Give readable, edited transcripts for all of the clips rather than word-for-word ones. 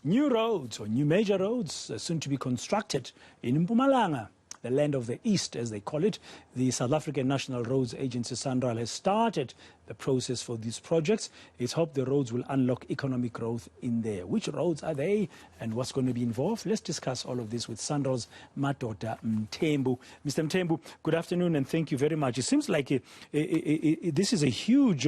New roads, or new major roads, are soon to be constructed in Mpumalanga, the land of the East, as they call it. The South African National Roads Agency, Sanral, has started the process for these projects. It's hoped the roads will unlock economic growth in there. Which roads are they and what's going to be involved? Let's discuss all of this with Sanral's Madoda Mthembu. Mr. Mthembu, good afternoon and thank you very much. It seems like this is a huge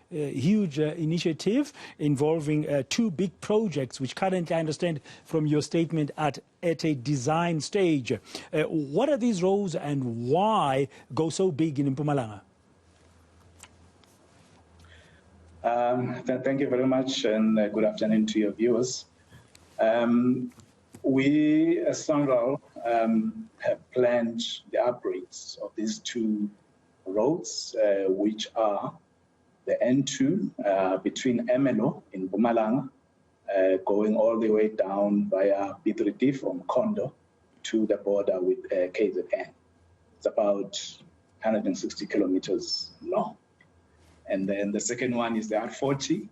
initiative involving two big projects, which currently, I understand from your statement, at a design stage. What are these roads and why go so big in Mpumalanga? Thank you very much, and good afternoon to your viewers. We, as Sanral, have planned the upgrades of these two roads, which are the N2 between Emelo in Mpumalanga, going all the way down via B3D from Kondo to the border with KZN. It's about 160 kilometers long. And then the second one is the R40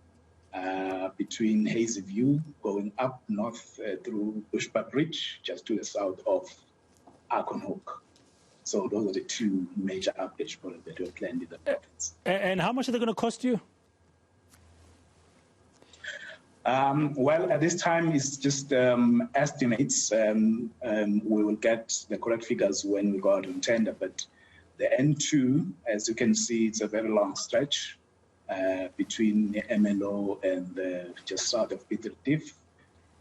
between Hazyview going up north through Bushbuck Ridge, just to the south of Akonhoek. So those are the two major upgrade projects that were planned in the province. And how much are they going to cost you? Well, at this time, it's just estimates. We will get the correct figures when we go out on tender, but the N2, as you can see, it's a very long stretch between MLO and just south of Peter Diff,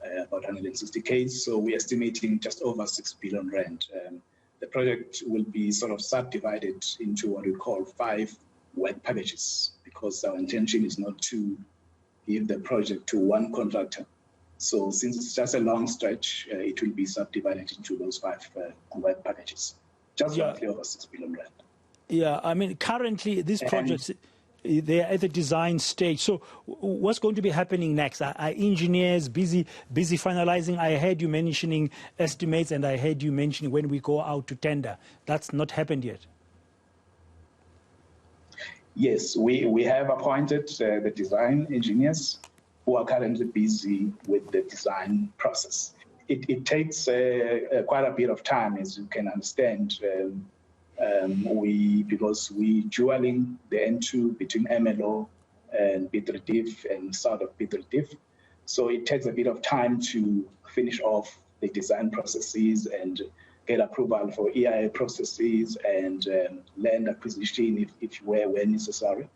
about 160 k's. So we're estimating just over 6 billion rand. The project will be sort of subdivided into what we call 5 work packages, because our intention is not to give the project to one contractor. So since it's just a long stretch, it will be subdivided into those 5 work packages. Just roughly over 6 billion rand. Yeah, I mean, currently these projects, they're at the design stage. So what's going to be happening next? Are engineers busy finalizing? I heard you mentioning estimates, and I heard you mentioning when we go out to tender. That's not happened yet. Yes, we have appointed the design engineers who are currently busy with the design process. It takes quite a bit of time, as you can understand, because we dualing the N2 between MLO and B3DIF and south of B3DIF. So it takes a bit of time to finish off the design processes and get approval for EIA processes and land acquisition where necessary.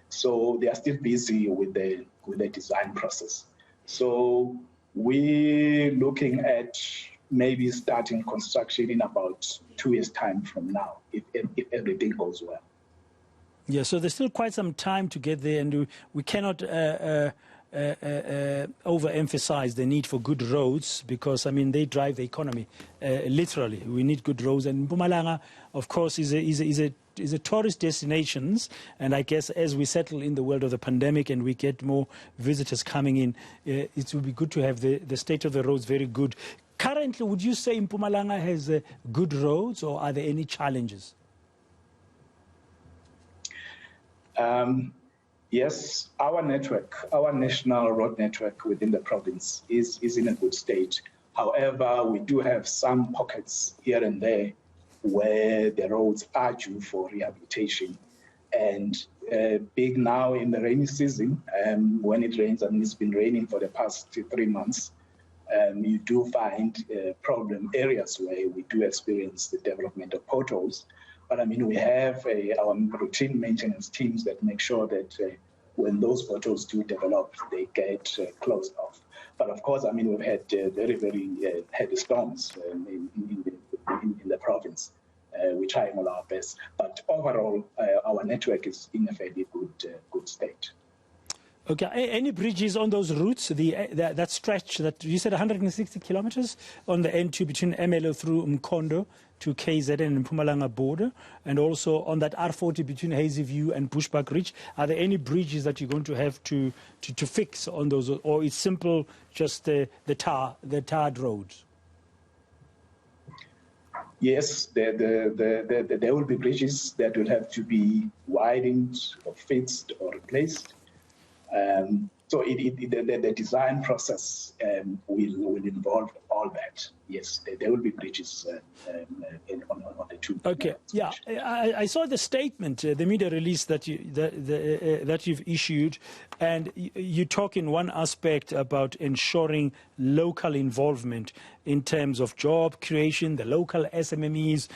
So they are still busy with the design process. So we're looking at maybe starting construction in about 2 years' time from now, if everything goes well. Yeah, so there's still quite some time to get there, and we cannot overemphasize the need for good roads, because, I mean, they drive the economy, literally. We need good roads, and Mpumalanga, of course, is a tourist destination, and I guess as we settle in the world of the pandemic and we get more visitors coming in, it will be good to have the state of the roads very good. Currently, would you say Mpumalanga has good roads, or are there any challenges? Yes, our national road network within the province is in a good state. However, we do have some pockets here and there where the roads are due for rehabilitation. And big now in the rainy season, when it rains, and it's been raining for the past 3 months, you do find problem areas where we do experience the development of potholes. But I mean, we have our routine maintenance teams that make sure that when those potholes do develop, they get closed off. But of course, I mean, we've had very, very heavy storms in the province. We're trying all our best. But overall, our network is in a fairly good state. Okay, any bridges on those routes, that stretch that you said 160 kilometers on the N2 between MLO through Mkondo to KZN and Mpumalanga border, and also on that R40 between Hazyview and Bushbuck Ridge? Are there any bridges that you're going to have to fix on those, or it's simple just the tarred roads? Yes, there will be bridges that will have to be widened or fixed or replaced. So the design process will involve all that. Yes, there will be bridges on the two. Okay, yeah, I saw the statement, the media release that you've issued, and you talk in one aspect about ensuring local involvement in terms of job creation, the local SMMEs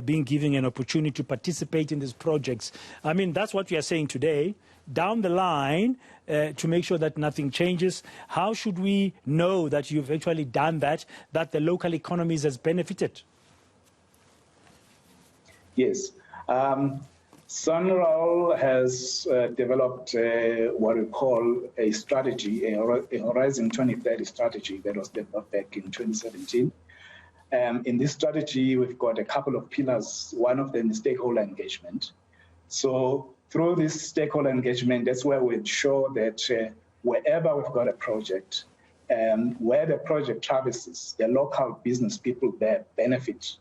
being given an opportunity to participate in these projects. I mean, that's what we are saying today. Down the line, to make sure that nothing changes, how should we know that you've actually done that the local economies has benefited? Yes. Sanral has developed what we call a strategy, a Horizon 2030 strategy that was developed back in 2017. In this strategy, we've got a couple of pillars. One of them is stakeholder engagement. So through this stakeholder engagement, that's where we ensure that wherever we've got a project, where the project traverses, the local business people there benefit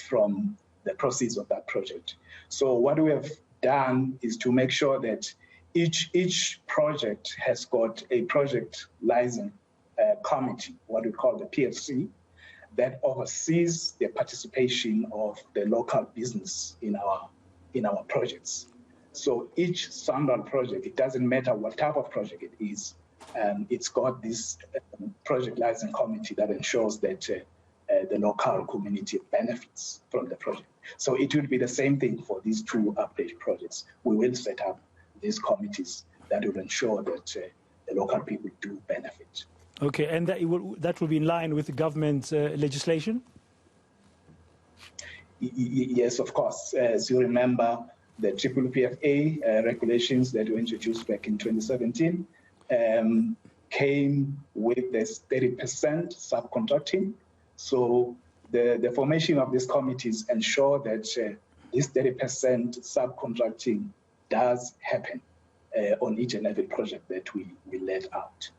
from the proceeds of that project. So what we have done is to make sure that each project has got a project liaison committee, what we call the PFC, that oversees the participation of the local business in our projects. So each Sanral project, it doesn't matter what type of project it is, it's got this project liaison committee that ensures that the local community benefits from the project. So it will be the same thing for these two upgrade projects. We will set up these committees that will ensure that the local people do benefit. Okay, and that will be in line with the government's legislation? Yes, of course. As you remember, the PPPFA regulations that were introduced back in 2017 came with this 30% subcontracting. So the formation of these committees ensure that this 30% subcontracting does happen on each and every project that we let out.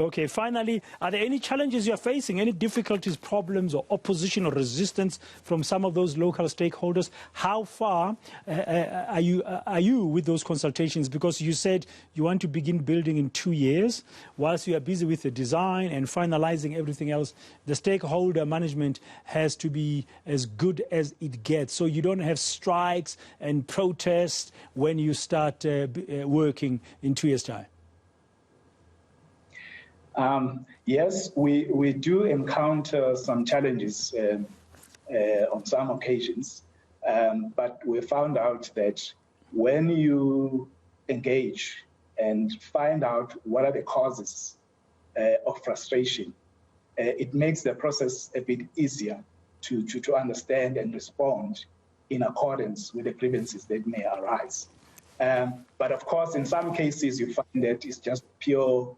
Okay, finally, are there any challenges you're facing, any difficulties, problems, or opposition or resistance from some of those local stakeholders? How far are you with those consultations? Because you said you want to begin building in 2 years. Whilst you are busy with the design and finalizing everything else, the stakeholder management has to be as good as it gets. So you don't have strikes and protests when you start working in 2 years' time. Yes, we do encounter some challenges on some occasions, but we found out that when you engage and find out what are the causes of frustration, it makes the process a bit easier to understand and respond in accordance with the grievances that may arise. But of course, in some cases, you find that it's just pure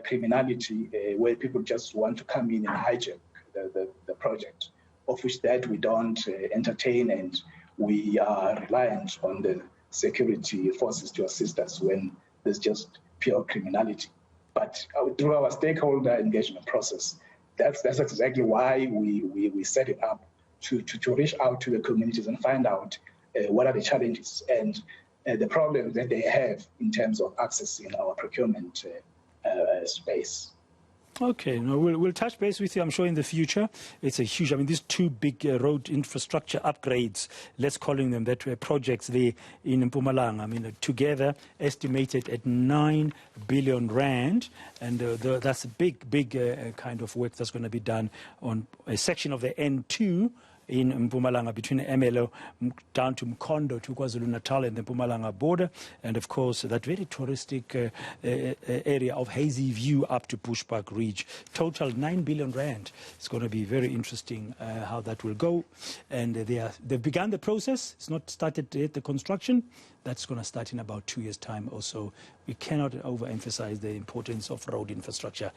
criminality where people just want to come in and hijack the project, of which that we don't entertain, and we are reliant on the security forces to assist us when there's just pure criminality. But through our stakeholder engagement process, that's exactly why we set it up to reach out to the communities and find out what are the challenges and the problems that they have in terms of accessing our procurement space. Okay, no, we'll touch base with you, I'm sure, in the future. It's a huge, I mean, these two big road infrastructure upgrades, let's call them that, projects there in Mpumalanga, I mean, together estimated at 9 billion rand, and that's a big kind of work that's going to be done on a section of the N2 in Mpumalanga between Emelo down to Mkondo to KwaZulu-Natal and the Mpumalanga border, and of course that very touristic area of Hazy View up to Bushbuck Ridge. Total 9 billion rand. It's going to be very interesting how that will go, and they've begun the process. It's not started yet, the construction. That's going to start in about 2 years' time or so. We cannot overemphasize the importance of road infrastructure.